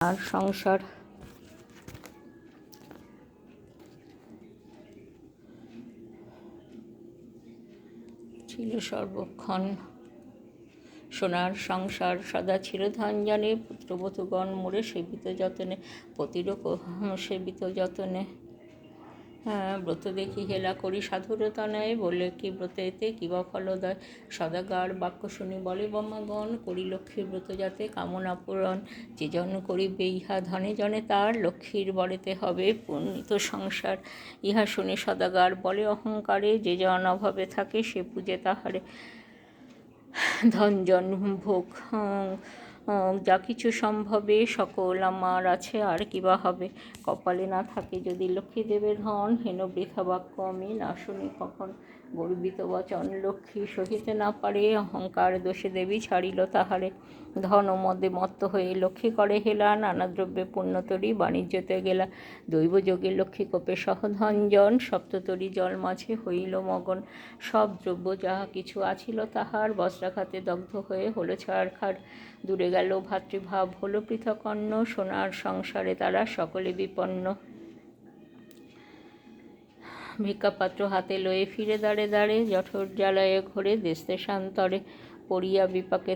আর সংসার ছিল সর্বক্ষণ, সোনার সংসার সদা ছিল ধনজনে, পুত্রবধূগণ মোরে সেবিত যতনে, পতিরও সেবিত যতনে। ব্রত দেখি হেলা করি সাধুরতা নেয়, বলে কি ব্রত এতে কিবা ফলদয়, সদাগার বাক্য শুনি বলে বমাগণ, করি লক্ষ্মীর ব্রত যাতে কামনা পূরণ, যে জন করিবে ইহা ধনে জনে তার, লক্ষ্মীর বরেতে হবে পূর্ণিত সংসার। ইহা শুনে সদাগার বলে অহংকারে, যে জন অভাবে থাকে সে পূজে তাহারে, ধনজন ভোগ যা কিছু সম্ভবে, সকল আমার আছে আর কিবা হবে, কপালে না থাকে যদি লক্ষ্মী দেবে ধন, হেন বৃথা বাক্য আমি না শুনি কখন, গর্বিত বচন লক্ষ্মী সহিতে না পারে, অহংকার দোষে দেবী ছাড়িল তাহারে, ধন ও মদে মত্ত হয়ে লক্ষ্মী করে হেলা, নানা দ্রব্যে পুণ্যতরী বাণিজ্যতে গেলা, দৈবযোগে লক্ষ্মী কোপে সহধনজন, সপ্ততরী জল মাঝে হইল মগন, সব দ্রব্য যাহা কিছু আছিল তাহার, বস্ত্রাঘাতে দগ্ধ হয়ে হলো ছারখার, দূরে গেল ভাতৃভাব হলো পৃথক অন্ন, সোনার সংসারে তারা সকলে বিপন্ন। ভিক্ষাপাত্র হাতে লয়ে ফিরে দাঁড়ে দাঁড়ে, জঠর জ্বালায়ে ঘোরে দেশদেশান্তরে, পড়িয়া বিপাকে